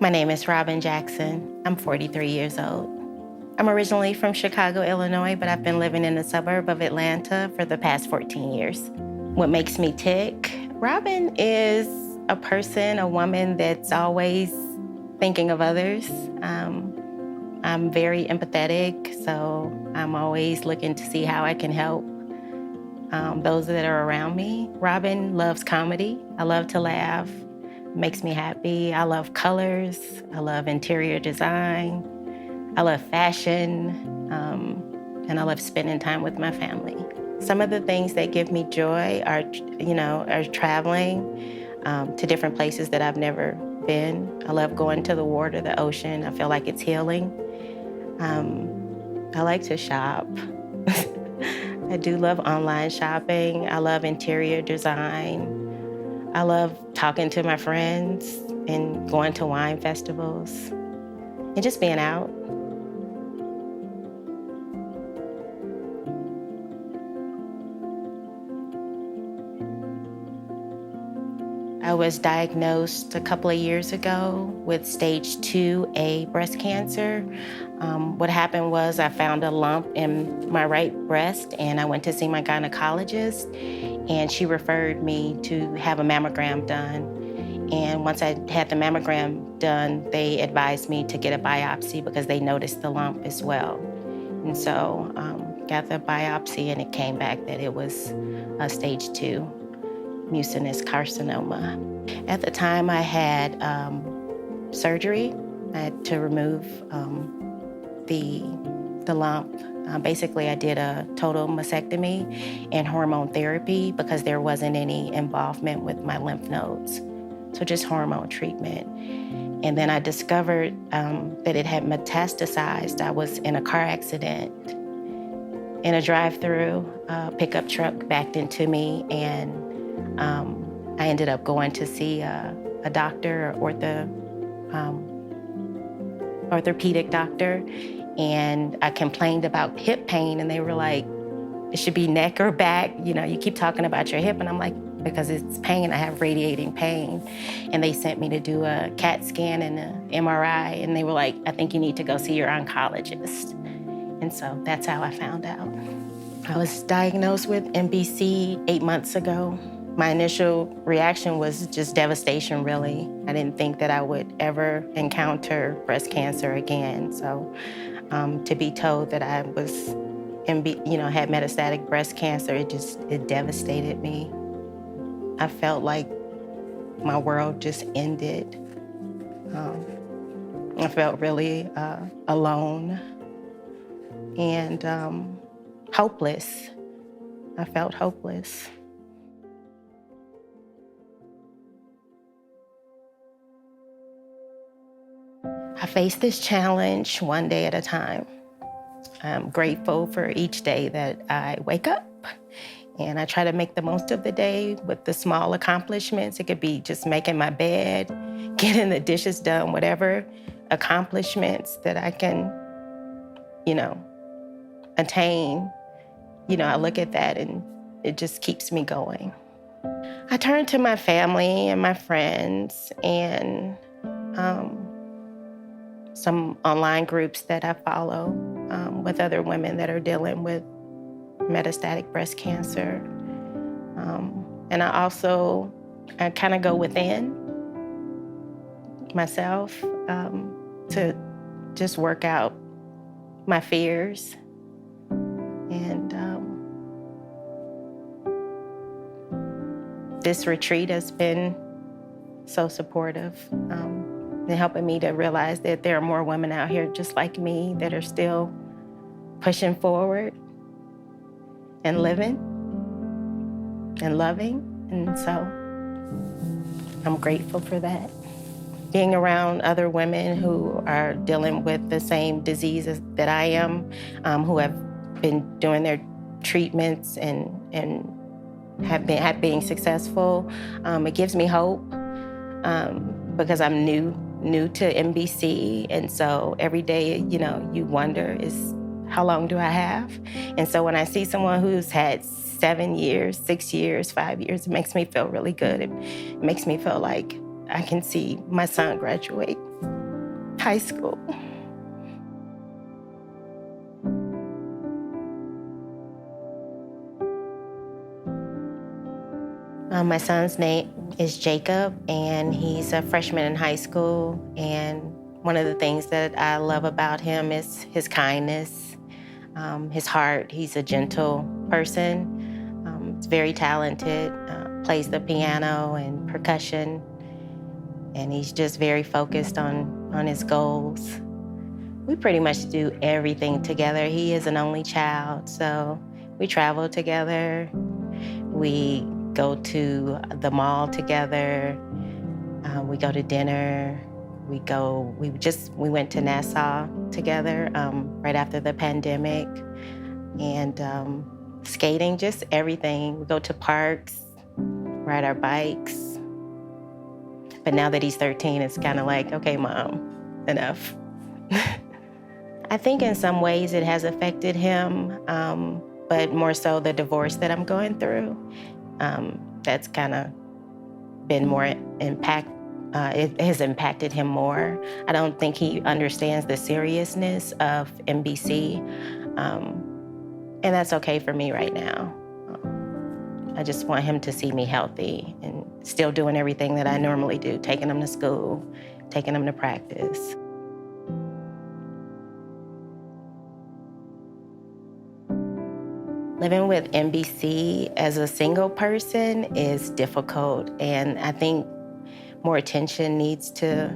My name is Robin Jackson. I'm 43 years old. I'm originally from Chicago, Illinois, but I've been living in the suburb of Atlanta for the past 14 years. What makes me tick? Robin is a person, a woman that's always thinking of others. I'm very empathetic, so I'm always looking to see how I can help those that are around me. Robin loves comedy. I love to laugh. Makes me happy. I love colors. I love interior design. I love fashion. And I love spending time with my family. Some of the things that give me joy are traveling to different places that I've never been. I love going to the water, the ocean. I feel like it's healing. I like to shop. I do love online shopping. I love interior design. I love talking to my friends and going to wine festivals and just being out. I was diagnosed a couple of years ago with stage 2A breast cancer. What happened was I found a lump in my right breast and I went to see my gynecologist and she referred me to have a mammogram done. And once I had the mammogram done, they advised me to get a biopsy because they noticed the lump as well. And so got the biopsy and it came back that it was a stage 2 mucinous carcinoma. At the time I had surgery. I had to remove the lump. Basically, I did a total mastectomy and hormone therapy because there wasn't any involvement with my lymph nodes. So just hormone treatment. And then I discovered that it had metastasized. I was in a car accident. In a drive-through, pickup truck backed into me, and I ended up going to see a doctor, orthopedic doctor, and I complained about hip pain, and they were like, it should be neck or back. You know, you keep talking about your hip, and I'm like, because it's pain, I have radiating pain. And they sent me to do a CAT scan and an MRI, and they were like, I think you need to go see your oncologist. And so that's how I found out. I was diagnosed with MBC 8 months ago. My initial reaction was just devastation, really. I didn't think that I would ever encounter breast cancer again. So to be told that I was, had metastatic breast cancer, it devastated me. I felt like my world just ended. I felt really alone and hopeless. I felt hopeless. I face this challenge one day at a time. I'm grateful for each day that I wake up, and I try to make the most of the day with the small accomplishments. It could be just making my bed, getting the dishes done, whatever accomplishments that I can, attain. I look at that and it just keeps me going. I turn to my family and my friends and some online groups that I follow with other women that are dealing with metastatic breast cancer. And I kind of go within myself to just work out my fears. And this retreat has been so supportive. And helping me to realize that there are more women out here just like me that are still pushing forward and living and loving. And so I'm grateful for that. Being around other women who are dealing with the same diseases that I am, who have been doing their treatments and have been successful, it gives me hope because I'm new to MBC, and so every day, you wonder, how long do I have? And so when I see someone who's had 7 years, 6 years, 5 years, it makes me feel really good. It makes me feel like I can see my son graduate. high school. My son's name is Jacob, and he's a freshman in high school. And one of the things that I love about him is his kindness, his heart. He's a gentle person. He's very talented, plays the piano and percussion, and he's just very focused on his goals. We pretty much do everything together. He is an only child, so we travel together. We go to the mall together. We go to dinner. We went to Nassau together right after the pandemic. And skating, just everything. We go to parks, ride our bikes. But now that he's 13, it's kind of like, okay, Mom, enough. I think in some ways it has affected him, but more so the divorce that I'm going through. That's kind of been more it has impacted him more. I don't think he understands the seriousness of MBC, and that's okay for me right now. I just want him to see me healthy and still doing everything that I normally do, taking him to school, taking him to practice. Living with MBC as a single person is difficult, and I think more attention needs to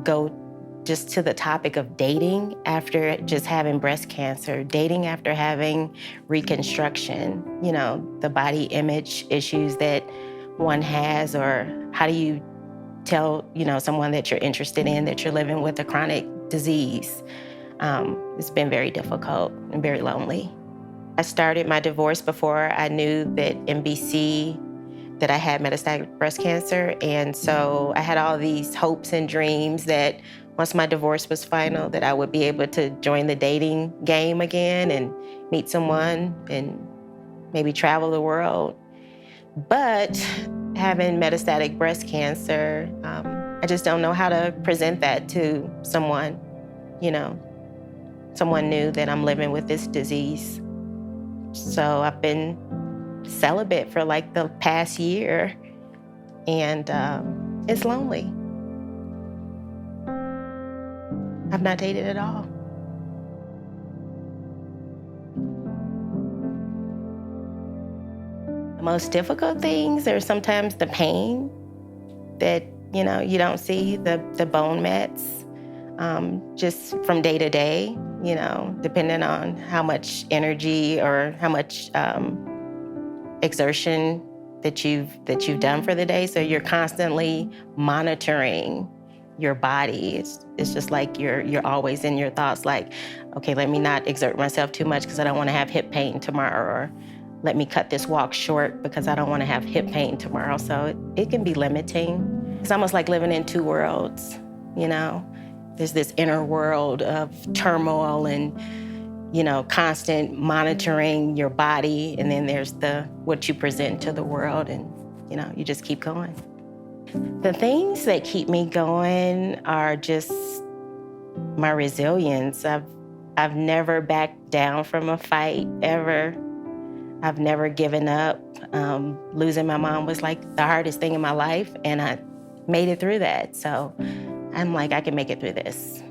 go just to the topic of dating after just having breast cancer, dating after having reconstruction, the body image issues that one has, or how do you tell, someone that you're interested in that you're living with a chronic disease? It's been very difficult and very lonely. I started my divorce before I knew that I had metastatic breast cancer. And so I had all these hopes and dreams that once my divorce was final, that I would be able to join the dating game again and meet someone and maybe travel the world. But having metastatic breast cancer, I just don't know how to present that to someone, someone new, that I'm living with this disease. So I've been celibate for like the past year, and it's lonely. I've not dated at all. The most difficult things are sometimes the pain that, you don't see, the bone mets, just from day to day, depending on how much energy or how much exertion that you've done for the day. So you're constantly monitoring your body. It's just like you're always in your thoughts, like, okay, let me not exert myself too much because I don't want to have hip pain tomorrow, or let me cut this walk short because I don't want to have hip pain tomorrow. So it can be limiting. It's almost like living in two worlds, There's this inner world of turmoil and constant monitoring your body, and then there's what you present to the world, and you just keep going. The things that keep me going are just my resilience. I've never backed down from a fight, ever. I've never given up. Losing my mom was like the hardest thing in my life, and I made it through that. So I'm like, I can make it through this.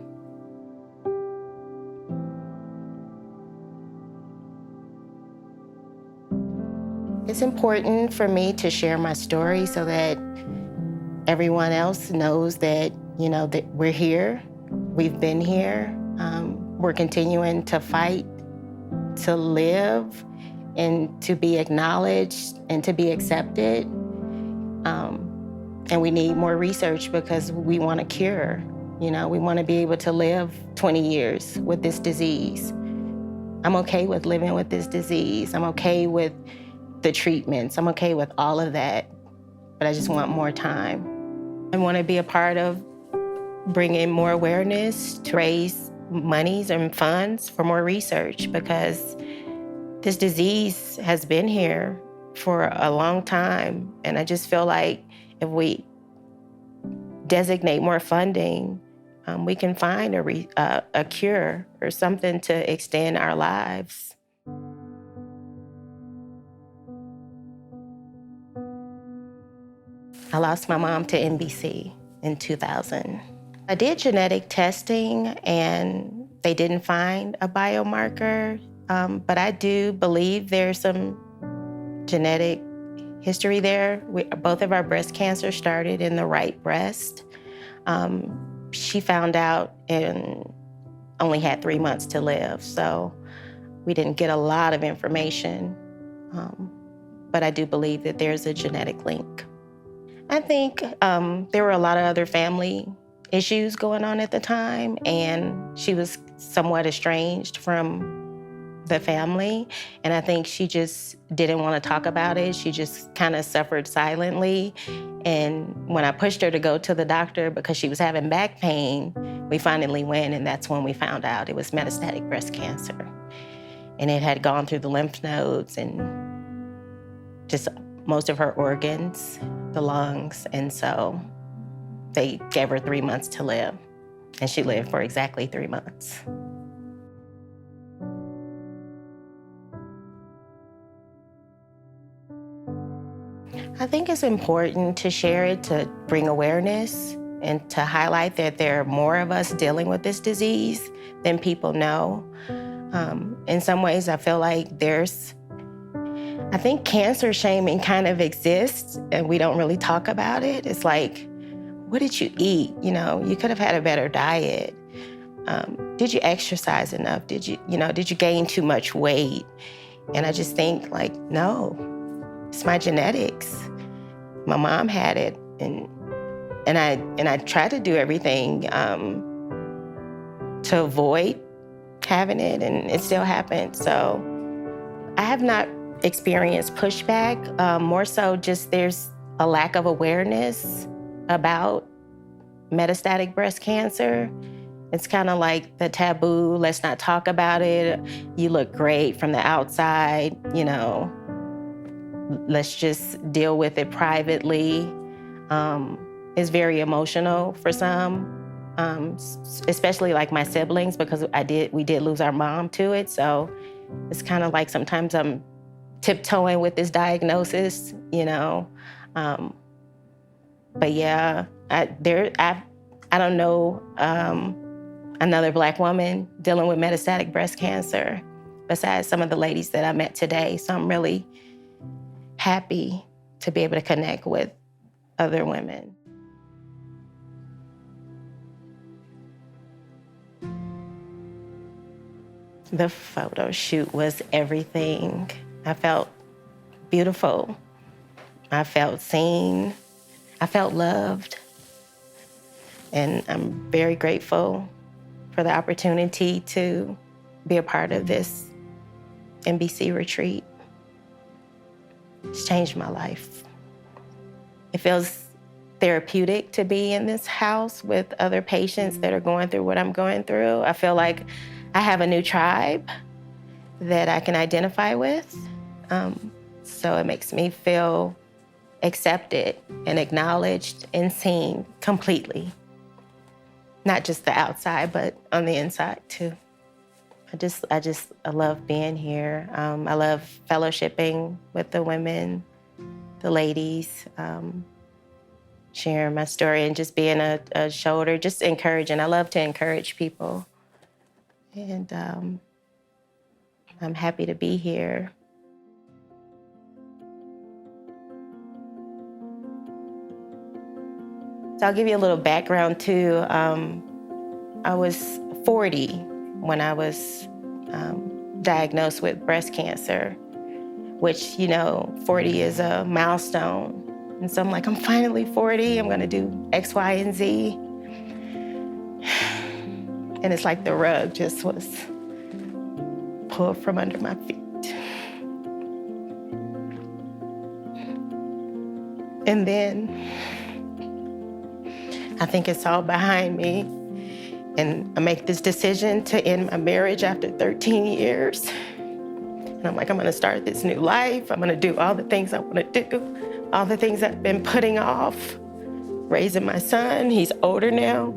It's important for me to share my story so that everyone else knows that, that we're here, we've been here, we're continuing to fight, to live, and to be acknowledged and to be accepted. And we need more research because we want a cure. We want to be able to live 20 years with this disease. I'm okay with living with this disease. I'm okay with the treatments. I'm okay with all of that, but I just want more time. I want to be a part of bringing more awareness to raise monies and funds for more research, because this disease has been here for a long time. And I just feel like if we designate more funding we can find a cure or something to extend our lives. I lost my mom to NBC in 2000. I did genetic testing and they didn't find a biomarker, but I do believe there's some genetic history there. Both of our breast cancer started in the right breast. She found out and only had 3 months to live, so we didn't get a lot of information, but I do believe that there's a genetic link. I think there were a lot of other family issues going on at the time, and she was somewhat estranged from the family, and I think she just didn't want to talk about it. She just kind of suffered silently, and when I pushed her to go to the doctor because she was having back pain, we finally went, and that's when we found out it was metastatic breast cancer. And it had gone through the lymph nodes and just most of her organs, the lungs, and so they gave her 3 months to live, and she lived for exactly 3 months. I think it's important to share it, to bring awareness and to highlight that there are more of us dealing with this disease than people know. In some ways, I feel like I think cancer shaming kind of exists and we don't really talk about it. It's like, what did you eat? You know, you could have had a better diet. Did you exercise enough? Did you gain too much weight? And I just think like, no, it's my genetics. My mom had it, and I tried to do everything to avoid having it, and it still happened. So I have not experienced pushback. More so, just there's a lack of awareness about metastatic breast cancer. It's kind of like the taboo. Let's not talk about it. You look great from the outside, you know. Let's just deal with it privately. It's very emotional for some, especially like my siblings, because we did lose our mom to it. So it's kind of like sometimes I'm tiptoeing with this diagnosis, you know. But yeah, I don't know another Black woman dealing with metastatic breast cancer besides some of the ladies that I met today. So I'm really happy to be able to connect with other women. The photo shoot was everything. I felt beautiful. I felt seen. I felt loved. And I'm very grateful for the opportunity to be a part of this NBC retreat. It's changed my life. It feels therapeutic to be in this house with other patients that are going through what I'm going through. I feel like I have a new tribe that I can identify with. So it makes me feel accepted and acknowledged and seen completely. Not just the outside, but on the inside too. I love being here. I love fellowshipping with the women, the ladies, sharing my story and just being a shoulder, just encouraging. I love to encourage people. And I'm happy to be here. So I'll give you a little background too. I was 40 when I was diagnosed with breast cancer, which, 40 is a milestone. And so I'm like, I'm finally 40, I'm gonna do X, Y, and Z. And it's like the rug just was pulled from under my feet. And then I think it's all behind me. And I make this decision to end my marriage after 13 years. And I'm like, I'm gonna start this new life. I'm gonna do all the things I wanna do, all the things I've been putting off. Raising my son, he's older now.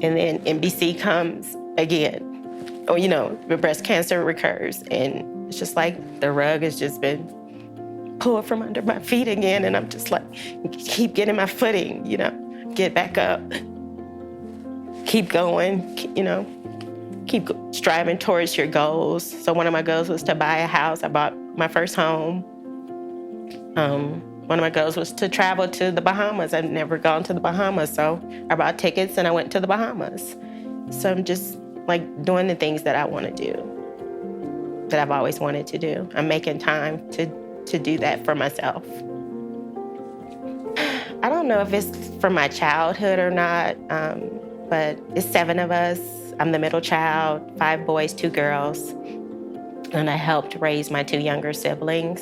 And then NBC comes again. Or, the breast cancer recurs. And it's just like the rug has just been pulled from under my feet again. And I'm just like, keep getting my footing, get back up. Keep going, keep striving towards your goals. So one of my goals was to buy a house. I bought my first home. One of my goals was to travel to the Bahamas. I've never gone to the Bahamas, so I bought tickets and I went to the Bahamas. So I'm just doing the things that I want to do, that I've always wanted to do. I'm making time to do that for myself. I don't know if it's from my childhood or not, but it's 7 of us. I'm the middle child, 5 boys, 2 girls. And I helped raise my 2 younger siblings.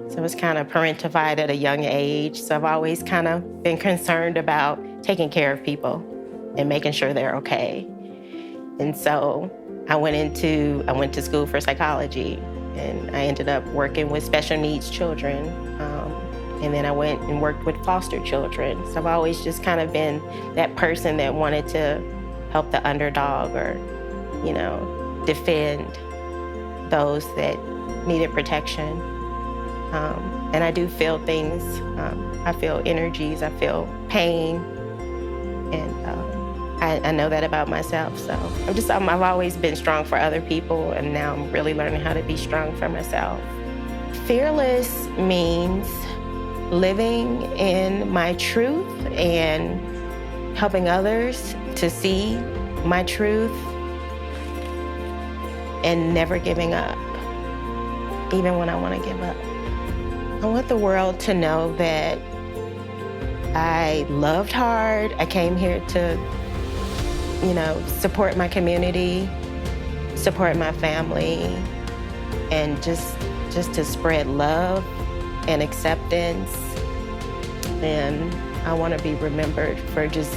So I was kind of parentified at a young age. So I've always kind of been concerned about taking care of people and making sure they're okay. And so I went to school for psychology, and I ended up working with special needs children. And then I went and worked with foster children. So I've always just kind of been that person that wanted to help the underdog or, defend those that needed protection. And I do feel things. I feel energies, I feel pain. And I know that about myself. So I've always been strong for other people, and now I'm really learning how to be strong for myself. Fearless means living in my truth and helping others to see my truth and never giving up, even when I want to give up. I want the world to know that I loved hard. I came here to, support my community, support my family, and just to spread love and acceptance. And I want to be remembered for just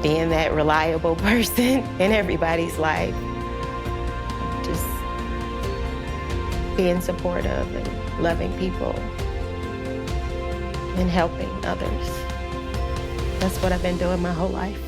being that reliable person in everybody's life. Just being supportive and loving people and helping others. That's what I've been doing my whole life.